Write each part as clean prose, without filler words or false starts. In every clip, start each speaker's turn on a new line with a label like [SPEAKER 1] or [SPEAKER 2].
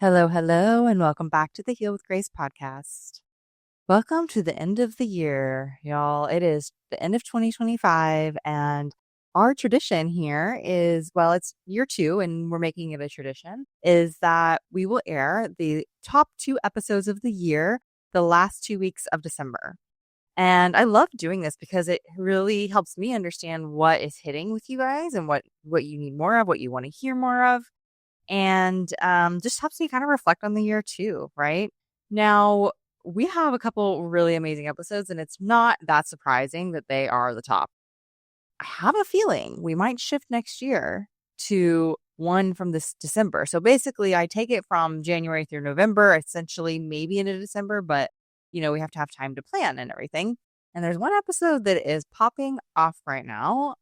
[SPEAKER 1] Hello, hello, and welcome back to the Heal with Grace podcast. Welcome to the end of the year, y'all. It is the end of 2025, and our tradition here is, well, it's year 2, and we're making it a tradition, is that we will air the top 2 episodes of the year the last 2 weeks of December. And I love doing this because it really helps me understand what is hitting with you guys and what you need more of, what you want to hear more of. And just helps me kind of reflect on the year too, right? Now, we have a couple really amazing episodes, and it's not that surprising that they are the top. I have a feeling we might shift next year to one from this December. So basically, I take it from January through November, essentially maybe into December, but we have to have time to plan and everything. And there's one episode that is popping off right now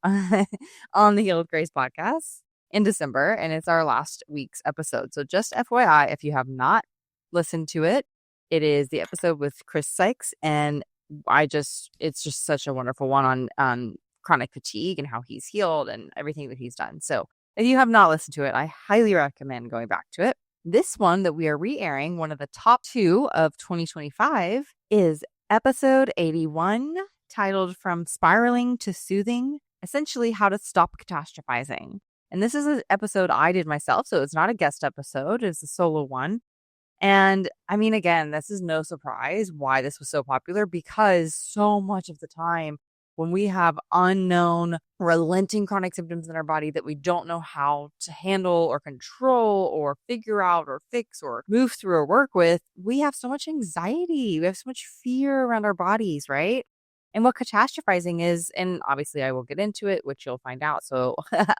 [SPEAKER 1] on the Heal with Grace podcast in December, and it's our last week's episode. So just FYI, if you have not listened to it, it is the episode with Chris Sykes, and it's just such a wonderful one on chronic fatigue and how he's healed and everything that he's done. So if you have not listened to it, I highly recommend going back to it. This one that we are re-airing, one of the top 2 of 2025, is episode 81, titled From Spiraling to Soothing, essentially how to stop catastrophizing. And this is an episode I did myself, so it's not a guest episode, it's a solo one. And I mean, again, this is no surprise why this was so popular, because so much of the time when we have unknown, relenting chronic symptoms in our body that we don't know how to handle or control or figure out or fix or move through or work with, we have so much anxiety. We have so much fear around our bodies, right? And what catastrophizing is, and obviously I will get into it, which you'll find out. So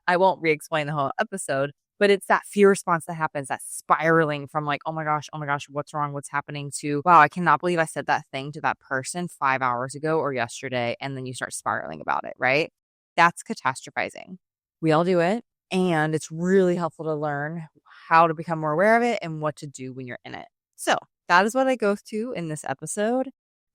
[SPEAKER 1] I won't re-explain the whole episode, but it's that fear response that happens, that spiraling from like, oh my gosh, what's wrong? What's happening, to, wow, I cannot believe I said that thing to that person 5 hours ago or yesterday. And then you start spiraling about it, right? That's catastrophizing. We all do it. And it's really helpful to learn how to become more aware of it and what to do when you're in it. So that is what I go through in this episode.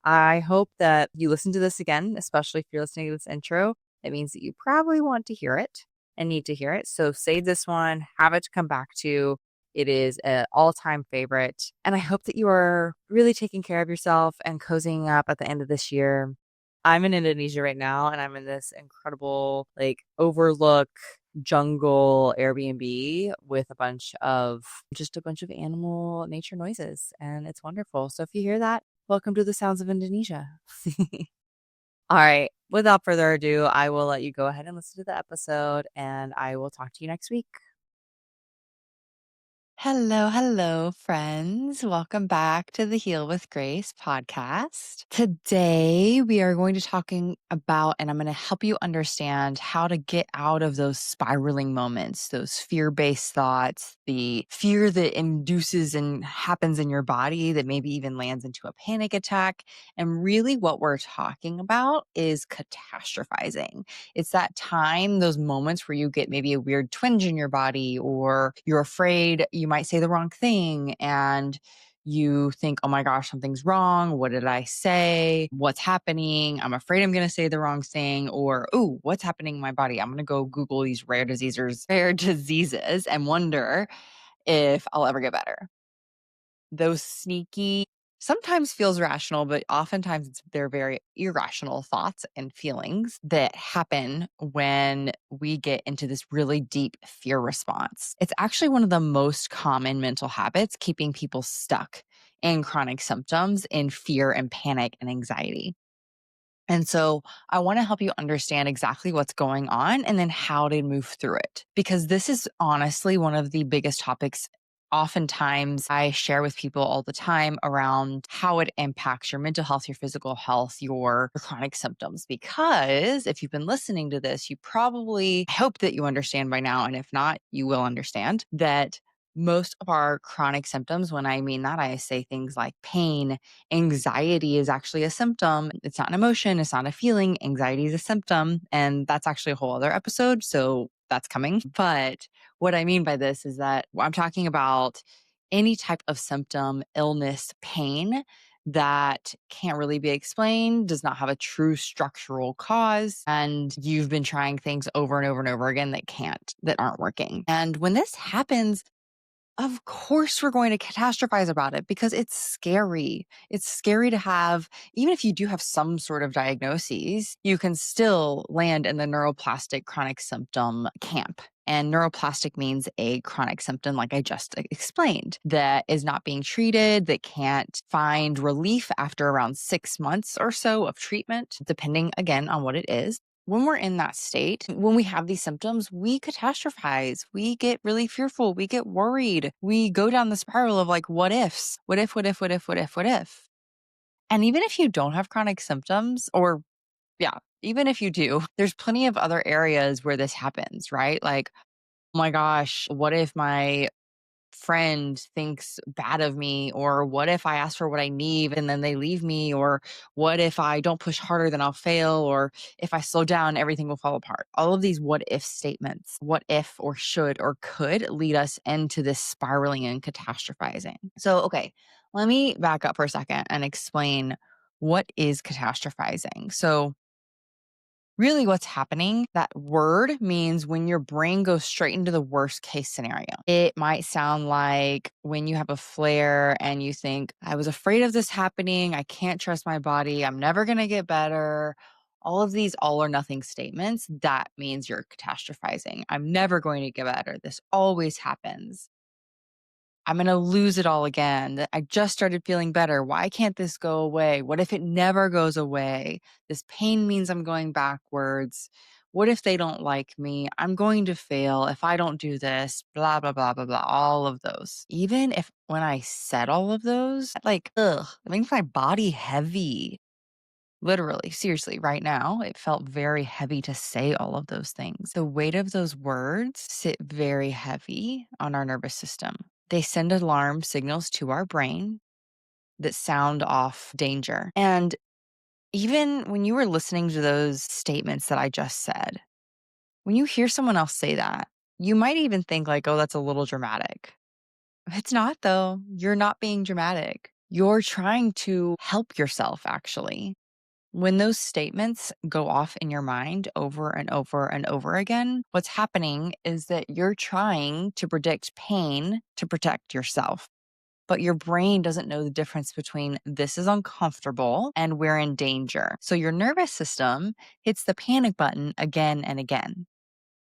[SPEAKER 1] I hope that you listen to this again, especially if you're listening to this intro. It means that you probably want to hear it and need to hear it. So save this one, have it to come back to. It is an all-time favorite. And I hope that you are really taking care of yourself and cozying up at the end of this year. I'm in Indonesia right now, and I'm in this incredible, overlook jungle Airbnb with a bunch of animal nature noises. And it's wonderful. So if you hear that, welcome to the sounds of Indonesia. All right. Without further ado, I will let you go ahead and listen to the episode, and I will talk to you next week. Hello, friends. Welcome back to the Heal with Grace podcast. Today, we are going to talking about, and I'm going to help you understand how to get out of those spiraling moments, those fear-based thoughts, the fear that induces and happens in your body that maybe even lands into a panic attack. And really what we're talking about is catastrophizing. It's that time, those moments where you get maybe a weird twinge in your body, or you're afraid you might say the wrong thing and you think, oh my gosh, something's wrong. What did I say? What's happening? I'm afraid I'm going to say the wrong thing. Or, ooh, what's happening in my body? I'm going to go Google these rare diseases and wonder if I'll ever get better. Those sneaky, sometimes feels rational, but oftentimes they're very irrational thoughts and feelings that happen when we get into this really deep fear response. It's actually one of the most common mental habits keeping people stuck in chronic symptoms, in fear and panic and anxiety. And so I want to help you understand exactly what's going on and then how to move through it, because this is honestly one of the biggest topics oftentimes I share with people all the time around how it impacts your mental health, your physical health, your chronic symptoms. Because if you've been listening to this, you probably, I hope that you understand by now. And if not, you will understand that most of our chronic symptoms, when I mean that, I say things like pain, anxiety is actually a symptom. It's not an emotion. It's not a feeling. Anxiety is a symptom. And that's actually a whole other episode. So that's coming. But what I mean by this is that I'm talking about any type of symptom, illness, pain that can't really be explained, does not have a true structural cause, and you've been trying things over and over and over again that aren't working. And when this happens, Of course, we're going to catastrophize about it because it's scary. It's scary to have, even if you do have some sort of diagnoses, you can still land in the neuroplastic chronic symptom camp. And neuroplastic means a chronic symptom, like I just explained, that is not being treated, that can't find relief after around 6 months or so of treatment, depending again on what it is. When we're in that state, when we have these symptoms, we catastrophize. We get really fearful. We get worried. We go down the spiral of like, what ifs? What if, what if, what if, what if, what if? And even if you don't have chronic symptoms, or yeah, even if you do, there's plenty of other areas where this happens, right? Like, oh my gosh, what if my friend thinks bad of me? Or what if I ask for what I need and then they leave me? Or what if I don't push harder, then I'll fail? Or if I slow down, everything will fall apart. All of these what if statements, what if or should or could lead us into this spiraling and catastrophizing. So, okay, let me back up for a second and explain what is catastrophizing. So, really, what's happening, that word means when your brain goes straight into the worst case scenario. It might sound like when you have a flare and you think, I was afraid of this happening. I can't trust my body. I'm never going to get better. All of these all or nothing statements, that means you're catastrophizing. I'm never going to get better. This always happens. I'm going to lose it all again. I just started feeling better. Why can't this go away? What if it never goes away? This pain means I'm going backwards. What if they don't like me? I'm going to fail if I don't do this, blah, blah, blah, blah, blah. All of those. Even if when I said all of those, like, ugh, it makes my body heavy. Literally, seriously, right now, it felt very heavy to say all of those things. The weight of those words sit very heavy on our nervous system. They send alarm signals to our brain that sound off danger. And even when you were listening to those statements that I just said, when you hear someone else say that, you might even think like, oh, that's a little dramatic. It's not, though. You're not being dramatic. You're trying to help yourself, actually. When those statements go off in your mind over and over and over again, what's happening is that you're trying to predict pain to protect yourself. But your brain doesn't know the difference between this is uncomfortable and we're in danger. So your nervous system hits the panic button again and again.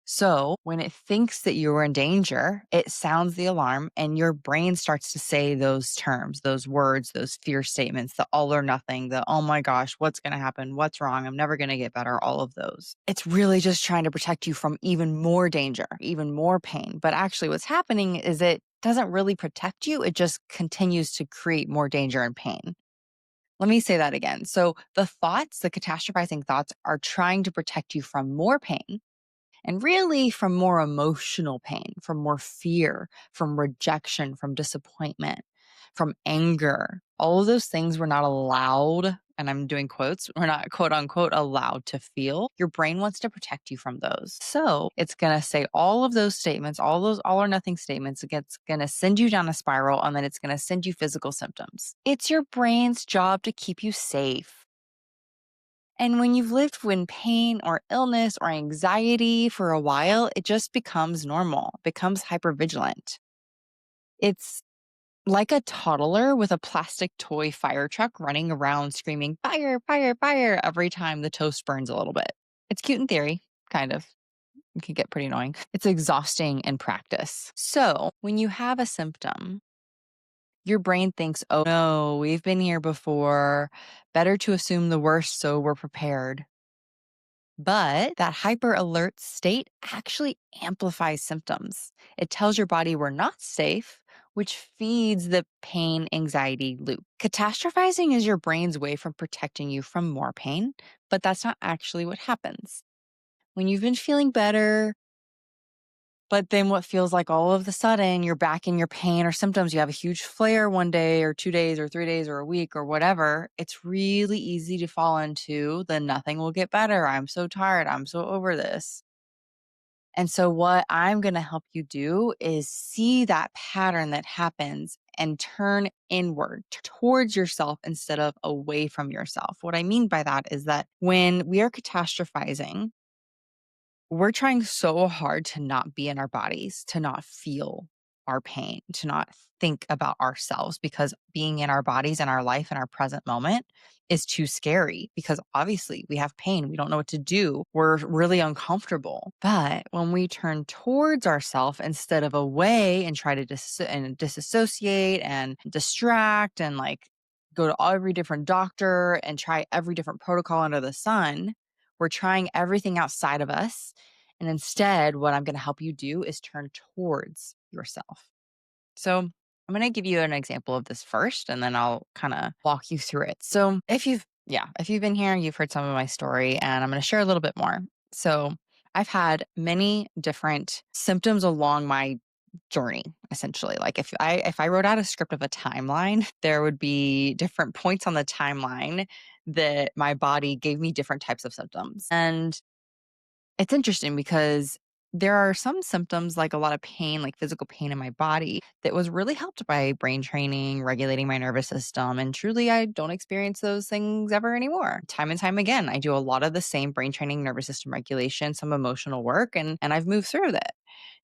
[SPEAKER 1] So when it thinks that you're in danger, it sounds the alarm and your brain starts to say those terms, those words, those fear statements, the all or nothing, the oh my gosh, what's going to happen? What's wrong? I'm never going to get better. All of those. It's really just trying to protect you from even more danger, even more pain. But actually what's happening is it doesn't really protect you. It just continues to create more danger and pain. Let me say that again. So the thoughts, the catastrophizing thoughts are trying to protect you from more pain. And really from more emotional pain, from more fear, from rejection, from disappointment, from anger. All of those things we're not allowed, and I'm doing quotes, we're not quote unquote allowed to feel. Your brain wants to protect you from those. So it's going to say all of those statements, all those all or nothing statements. It's going to send you down a spiral and then it's going to send you physical symptoms. It's your brain's job to keep you safe. And when you've lived in pain or illness or anxiety for a while, it just becomes normal, becomes hypervigilant. It's like a toddler with a plastic toy fire truck running around screaming, fire, fire, fire, every time the toast burns a little bit. It's cute in theory, kind of. It can get pretty annoying. It's exhausting in practice. So when you have a symptom, your brain thinks, oh no, we've been here before. Better to assume the worst so we're prepared. But that hyper alert state actually amplifies symptoms. It tells your body we're not safe, which feeds the pain anxiety loop. Catastrophizing is your brain's way from protecting you from more pain, but that's not actually what happens. When you've been feeling better, but then what feels like all of a sudden you're back in your pain or symptoms, you have a huge flare one day or 2 days or 3 days or a week or whatever, it's really easy to fall into the nothing will get better. I'm so tired. I'm so over this. And so what I'm going to help you do is see that pattern that happens and turn inward towards yourself instead of away from yourself. What I mean by that is that when we are catastrophizing, we're trying so hard to not be in our bodies, to not feel. our pain, to not think about ourselves, because being in our bodies and our life in our present moment is too scary, because obviously we have pain. We don't know what to do. We're really uncomfortable. But when we turn towards ourselves instead of away and try to disassociate and distract and like go to every different doctor and try every different protocol under the sun, we're trying everything outside of us. And instead, what I'm going to help you do is turn towards yourself. So I'm going to give you an example of this first, and then I'll kind of walk you through it. So if you've been here, you've heard some of my story, and I'm going to share a little bit more. So I've had many different symptoms along my journey, essentially. Like if I wrote out a script of a timeline, there would be different points on the timeline that my body gave me different types of symptoms. And it's interesting because there are some symptoms, like a lot of pain, like physical pain in my body, that was really helped by brain training, regulating my nervous system. And truly, I don't experience those things ever anymore. Time and time again, I do a lot of the same brain training, nervous system regulation, some emotional work, and I've moved through that.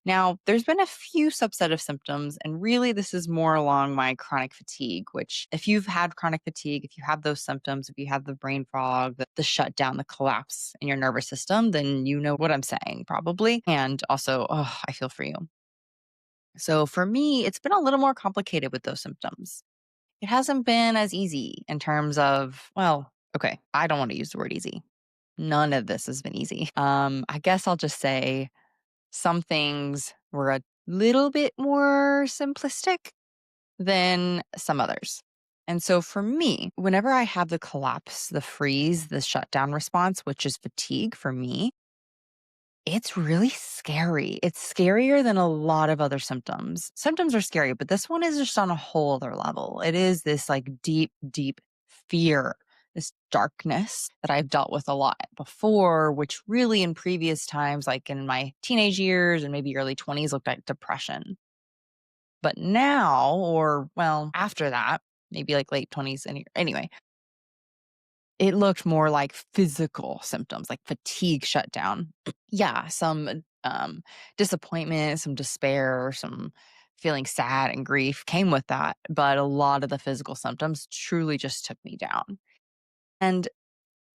[SPEAKER 1] Now, there's been a few subset of symptoms, and really this is more along my chronic fatigue, which if you've had chronic fatigue, if you have those symptoms, if you have the brain fog, the shutdown, the collapse in your nervous system, then you know what I'm saying probably. And also, oh, I feel for you. So for me, it's been a little more complicated with those symptoms. It hasn't been as easy in terms of, well, okay, I don't want to use the word easy. None of this has been easy. I guess I'll just say some things were a little bit more simplistic than some others. And so for me, whenever I have the collapse, the freeze, the shutdown response, which is fatigue for me, it's really scary. It's scarier than a lot of other symptoms. Symptoms are scary, but this one is just on a whole other level. It is this like deep, deep fear, this darkness that I've dealt with a lot before, which really in previous times, like in my teenage years and maybe early 20s, looked like depression. But now, or well, after that, maybe like late 20s, anyway, it looked more like physical symptoms, like fatigue shutdown. Yeah, some disappointment, some despair, some feeling sad and grief came with that. But a lot of the physical symptoms truly just took me down. And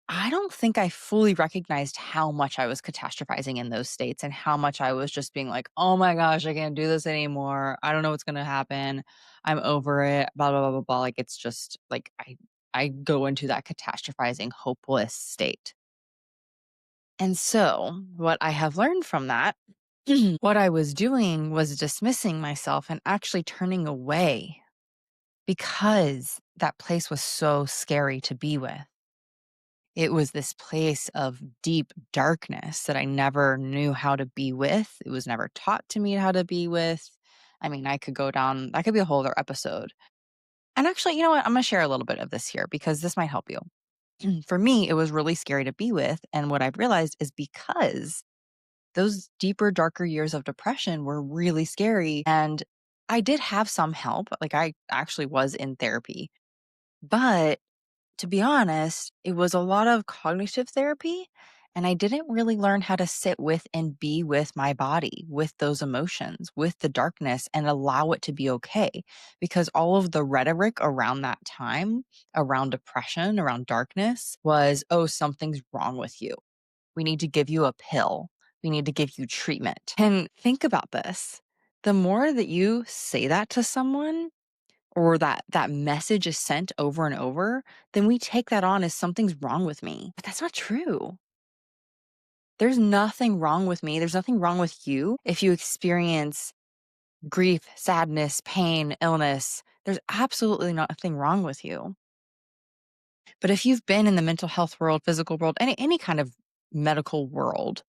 [SPEAKER 1] I don't think I fully recognized how much I was catastrophizing in those states and how much I was just being like, oh my gosh, I can't do this anymore. I don't know what's going to happen. I'm over it, blah, blah, blah, blah, blah. Like, it's just like I go into that catastrophizing, hopeless state. And so, what I have learned from that, what I was doing was dismissing myself and actually turning away because that place was so scary to be with. It was this place of deep darkness that I never knew how to be with. It was never taught to me how to be with. I mean, I could go down, that could be a whole other episode. And actually, you know what? I'm going to share a little bit of this here because this might help you. For me, it was really scary to be with. And what I've realized is because those deeper, darker years of depression were really scary. And I did have some help. Like I actually was in therapy. But to be honest, it was a lot of cognitive therapy. And I didn't really learn how to sit with and be with my body, with those emotions, with the darkness, and allow it to be okay. Because all of the rhetoric around that time, around depression, around darkness, was, oh, something's wrong with you. We need to give you a pill. We need to give you treatment. And think about this. The more that you say that to someone, or that message is sent over and over, then we take that on as something's wrong with me. But that's not true. There's nothing wrong with me. There's nothing wrong with you if you experience grief, sadness, pain, illness. There's absolutely nothing wrong with you. But if you've been in the mental health world, physical world, any kind of medical world,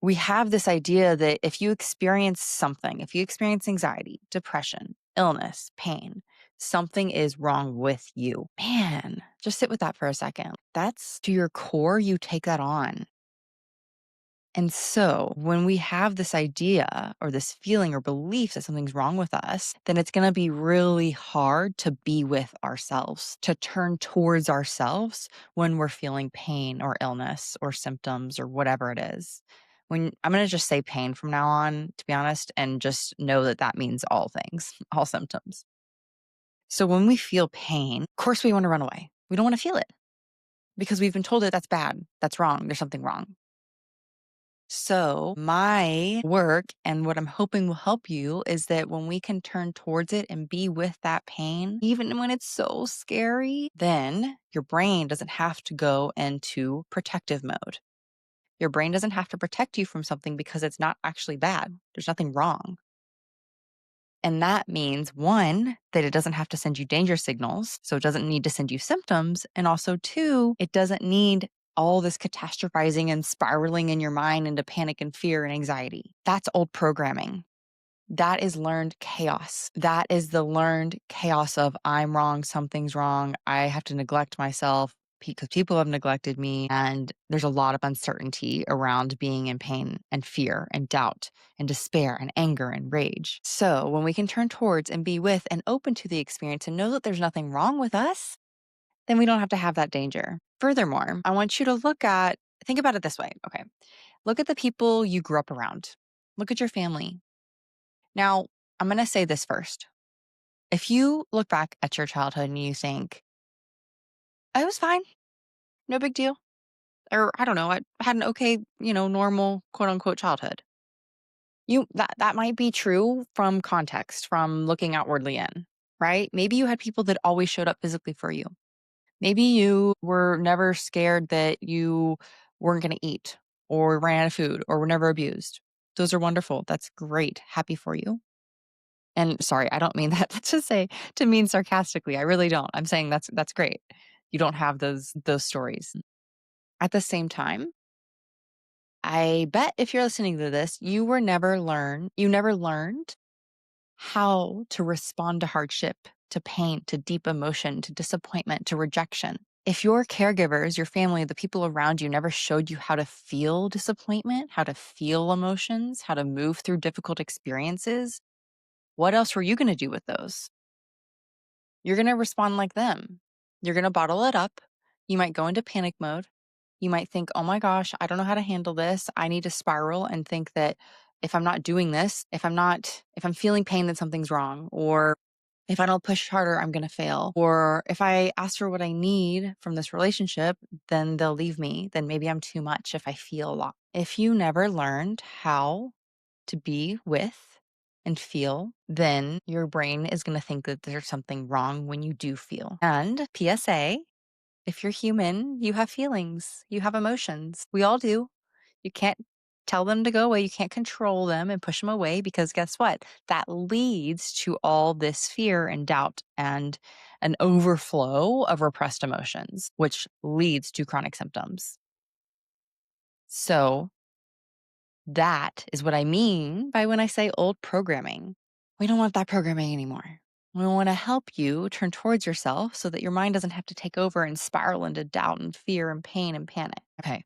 [SPEAKER 1] we have this idea that if you experience something, if you experience anxiety, depression, illness, pain, something is wrong with you. Man, just sit with that for a second. That's to your core, you take that on. And so when we have this idea or this feeling or belief that something's wrong with us, then it's going to be really hard to be with ourselves, to turn towards ourselves when we're feeling pain or illness or symptoms or whatever it is. when I'm going to just say pain from now on, to be honest, and just know that that means all things, all symptoms. So when we feel pain, of course we want to run away. We don't want to feel it because we've been told that that's bad, that's wrong, there's something wrong. So my work and what I'm hoping will help you is that when we can turn towards it and be with that pain, even when it's so scary, then your brain doesn't have to go into protective mode. Your brain doesn't have to protect you from something because it's not actually bad. There's nothing wrong. And that means, one, that it doesn't have to send you danger signals. So it doesn't need to send you symptoms. And also, two, it doesn't need all this catastrophizing and spiraling in your mind into panic and fear and anxiety. That's old programming. That is learned chaos. That is the learned chaos of I'm wrong, something's wrong, I have to neglect myself because people have neglected me. And there's a lot of uncertainty around being in pain and fear and doubt and despair and anger and rage. So when we can turn towards and be with and open to the experience and know that there's nothing wrong with us, then we don't have to have that danger. Furthermore, I want you to think about it this way. Okay. Look at the people you grew up around. Look at your family. Now, I'm going to say this first. If you look back at your childhood and you think, I was fine, no big deal, or I don't know, I had an okay, normal quote unquote childhood. That might be true from context, from looking outwardly in, right? Maybe you had people that always showed up physically for you. Maybe you were never scared that you weren't going to eat or ran out of food or were never abused. Those are wonderful. That's great. Happy for you. And sorry, I don't mean that to mean sarcastically. I really don't. I'm saying that's great. You don't have those stories. At the same time, I bet if you're listening to this, you never learned how to respond to hardship, to pain, to deep emotion, to disappointment, to rejection. If your caregivers, your family, the people around you never showed you how to feel disappointment, how to feel emotions, how to move through difficult experiences, what else were you going to do with those? You're going to respond like them. You're going to bottle it up. You might go into panic mode. You might think, oh my gosh, I don't know how to handle this. I need to spiral and think that if I'm not doing this, if I'm feeling pain, then something's wrong. Or if I don't push harder, I'm going to fail. Or if I ask for what I need from this relationship, then they'll leave me. Then maybe I'm too much if I feel a lot. If you never learned how to be with and feel, then your brain is going to think that there's something wrong when you do feel. And PSA, if you're human, you have feelings, you have emotions. We all do. You can't tell them to go away. You can't control them and push them away because guess what? That leads to all this fear and doubt and an overflow of repressed emotions, which leads to chronic symptoms. So that is what I mean by when I say old programming. We don't want that programming anymore. We want to help you turn towards yourself so that your mind doesn't have to take over and spiral into doubt and fear and pain and panic. Okay.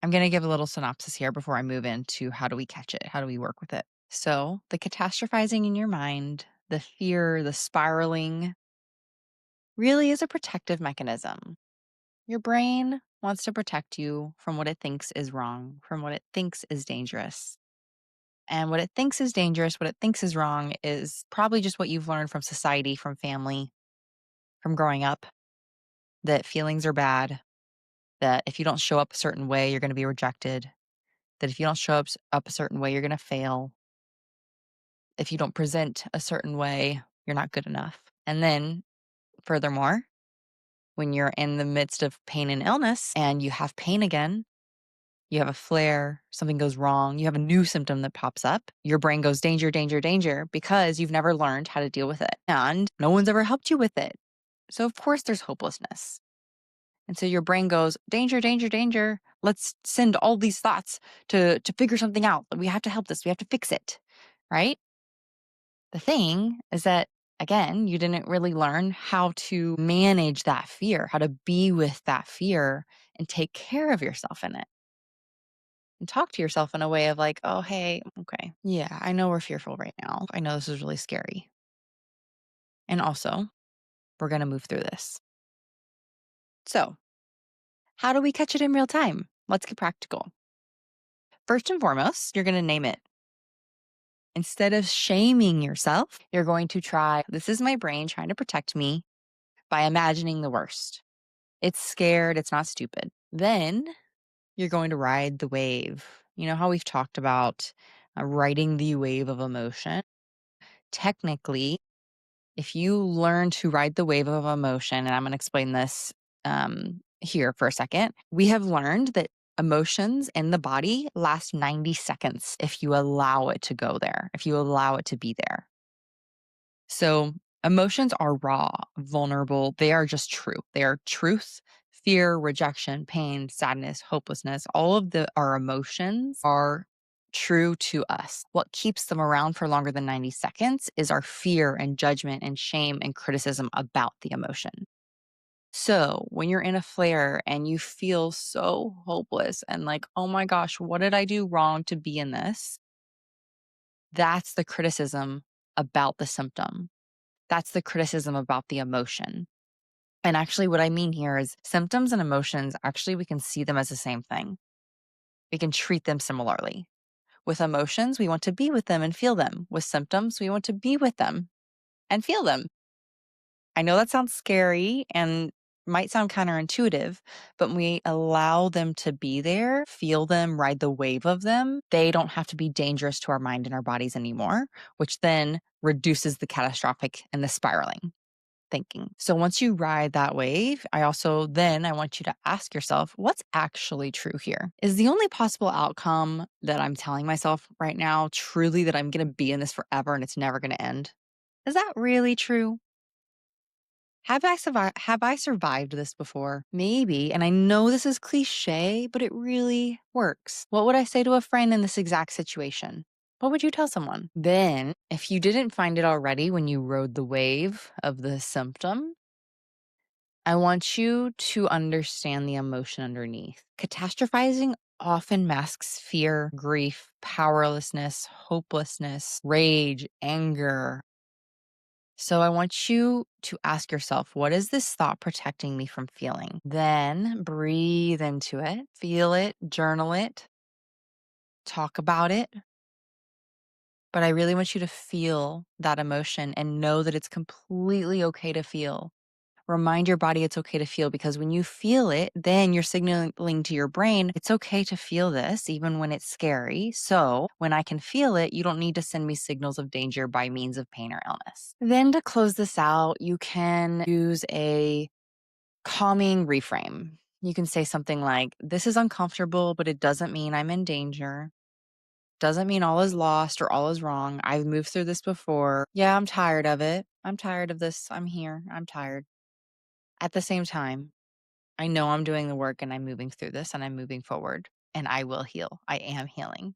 [SPEAKER 1] I'm going to give a little synopsis here before I move into how do we catch it? How do we work with it? So, the catastrophizing in your mind, the fear, the spiraling, really is a protective mechanism. Your brain wants to protect you from what it thinks is wrong, from what it thinks is dangerous. And what it thinks is dangerous, what it thinks is wrong is probably just what you've learned from society, from family, from growing up, that feelings are bad, that if you don't show up a certain way, you're going to be rejected, that if you don't show up a certain way, you're going to fail. If you don't present a certain way, you're not good enough. And then, furthermore, when you're in the midst of pain and illness and you have pain again, you have a flare, something goes wrong, you have a new symptom that pops up, your brain goes danger, danger, danger because you've never learned how to deal with it. And no one's ever helped you with it. So, of course, there's hopelessness. And so your brain goes, danger, danger, danger. Let's send all these thoughts to figure something out. We have to help this. We have to fix it. Right? The thing is that, again, you didn't really learn how to manage that fear, how to be with that fear and take care of yourself in it. And talk to yourself in a way of like, oh, hey, okay, yeah, I know we're fearful right now. I know this is really scary. And also, we're going to move through this. So, how do we catch it in real time? Let's get practical. First and foremost, you're going to name it. Instead of shaming yourself, you're going to try, this is my brain trying to protect me by imagining the worst. It's scared, it's not stupid. Then you're going to ride the wave. You know how we've talked about riding the wave of emotion? Technically, if you learn to ride the wave of emotion, and I'm going to explain this here for a second, we have learned that emotions in the body last 90 seconds if you allow it to go there, if you allow it to be there. So emotions are raw, vulnerable. They are just true. They are truth, fear, rejection, pain, sadness, hopelessness. All of our emotions are true to us. What keeps them around for longer than 90 seconds is our fear and judgment and shame and criticism about the emotion. So when you're in a flare and you feel so hopeless and like, oh my gosh, what did I do wrong to be in this? That's the criticism about the symptom. That's the criticism about the emotion. And actually, what I mean here is symptoms and emotions, actually, we can see them as the same thing. We can treat them similarly. With emotions, we want to be with them and feel them. With symptoms, we want to be with them and feel them. I know that sounds scary and might sound counterintuitive, but when we allow them to be there, feel them, ride the wave of them, they don't have to be dangerous to our mind and our bodies anymore, which then reduces the catastrophic and the spiraling thinking. So once you ride that wave, I want you to ask yourself, what's actually true here? Is the only possible outcome that I'm telling myself right now truly that I'm going to be in this forever and it's never going to end? Is that really true? Have I survived this before? Maybe, and I know this is cliche, but it really works. What would I say to a friend in this exact situation? What would you tell someone? Then, if you didn't find it already when you rode the wave of the symptom, I want you to understand the emotion underneath. Catastrophizing often masks fear, grief, powerlessness, hopelessness, rage, anger. So I want you to ask yourself, what is this thought protecting me from feeling? Then breathe into it, feel it, journal it, talk about it. But I really want you to feel that emotion and know that it's completely okay to feel. Remind your body it's okay to feel, because when you feel it, then you're signaling to your brain, it's okay to feel this, even when it's scary. So when I can feel it, you don't need to send me signals of danger by means of pain or illness. Then to close this out, you can use a calming reframe. You can say something like, this is uncomfortable, but it doesn't mean I'm in danger. Doesn't mean all is lost or all is wrong. I've moved through this before. Yeah, I'm tired of it. I'm tired of this. I'm here. I'm tired. At the same time, I know I'm doing the work and I'm moving through this and I'm moving forward and I will heal. I am healing.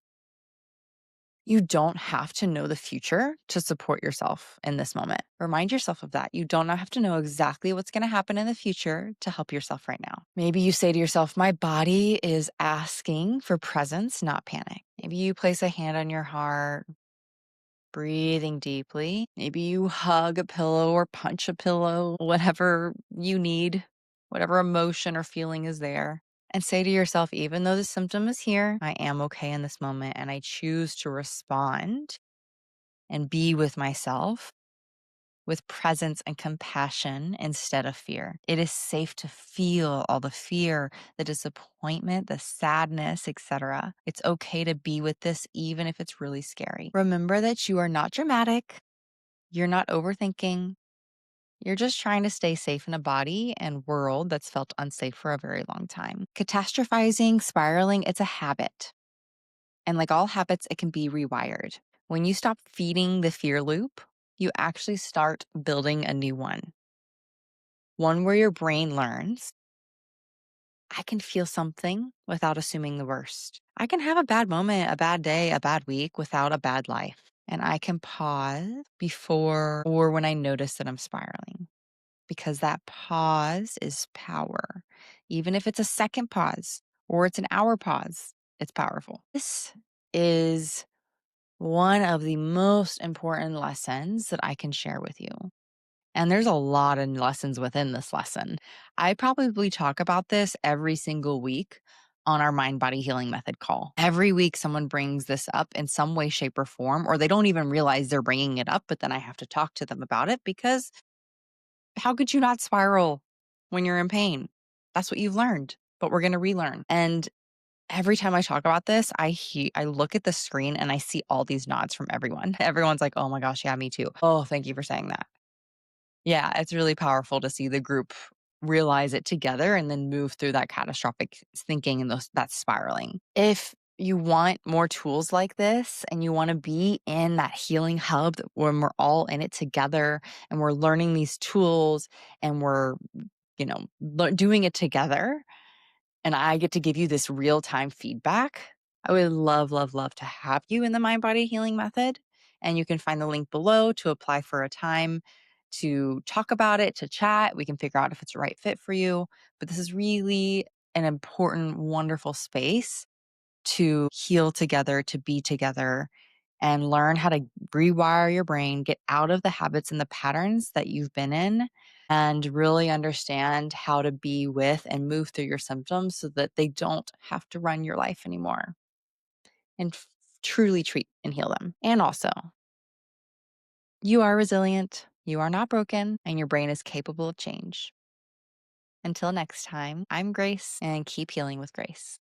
[SPEAKER 1] You don't have to know the future to support yourself in this moment. Remind yourself of that. You don't have to know exactly what's going to happen in the future to help yourself right now. Maybe you say to yourself, my body is asking for presence, not panic. Maybe you place a hand on your heart, breathing deeply. Maybe you hug a pillow or punch a pillow, whatever you need, whatever emotion or feeling is there. And say to yourself, even though the symptom is here, I am okay in this moment and I choose to respond and be with myself with presence and compassion instead of fear. It is safe to feel all the fear, the disappointment, the sadness, etc. It's okay to be with this even if it's really scary. Remember that you are not dramatic. You're not overthinking. You're just trying to stay safe in a body and world that's felt unsafe for a very long time. Catastrophizing, spiraling, it's a habit. And like all habits, it can be rewired. When you stop feeding the fear loop, you actually start building a new one where your brain learns, I can feel something without assuming the worst. I can have a bad moment, a bad day, a bad week without a bad life. And I can pause before or when I notice that I'm spiraling, because that pause is power. Even if it's a second pause or it's an hour pause, it's powerful. This is one of the most important lessons that I can share with you. And there's a lot of lessons within this lesson. I probably talk about this every single week, on our mind body healing method call. Every week, someone brings this up in some way, shape, or form, or they don't even realize they're bringing it up, but then I have to talk to them about it because how could you not spiral when you're in pain? That's what you've learned, but we're going to relearn. And every time I talk about this, I look at the screen and I see all these nods from everyone. Everyone's like, "Oh my gosh, yeah, me too. Oh, thank you for saying that." Yeah, it's really powerful to see the group realize it together and then move through that catastrophic thinking and that spiraling. If you want more tools like this and you want to be in that healing hub when we're all in it together and we're learning these tools and we're, doing it together, and I get to give you this real time feedback, I would love, love, love to have you in the Mind Body Healing Method. And you can find the link below to apply for a time to talk about it, to chat. We can figure out if it's the right fit for you. But this is really an important, wonderful space to heal together, to be together, and learn how to rewire your brain, get out of the habits and the patterns that you've been in, and really understand how to be with and move through your symptoms so that they don't have to run your life anymore, and truly treat and heal them. And also, you are resilient, you are not broken, and your brain is capable of change. Until next time, I'm Grace, and keep healing with grace.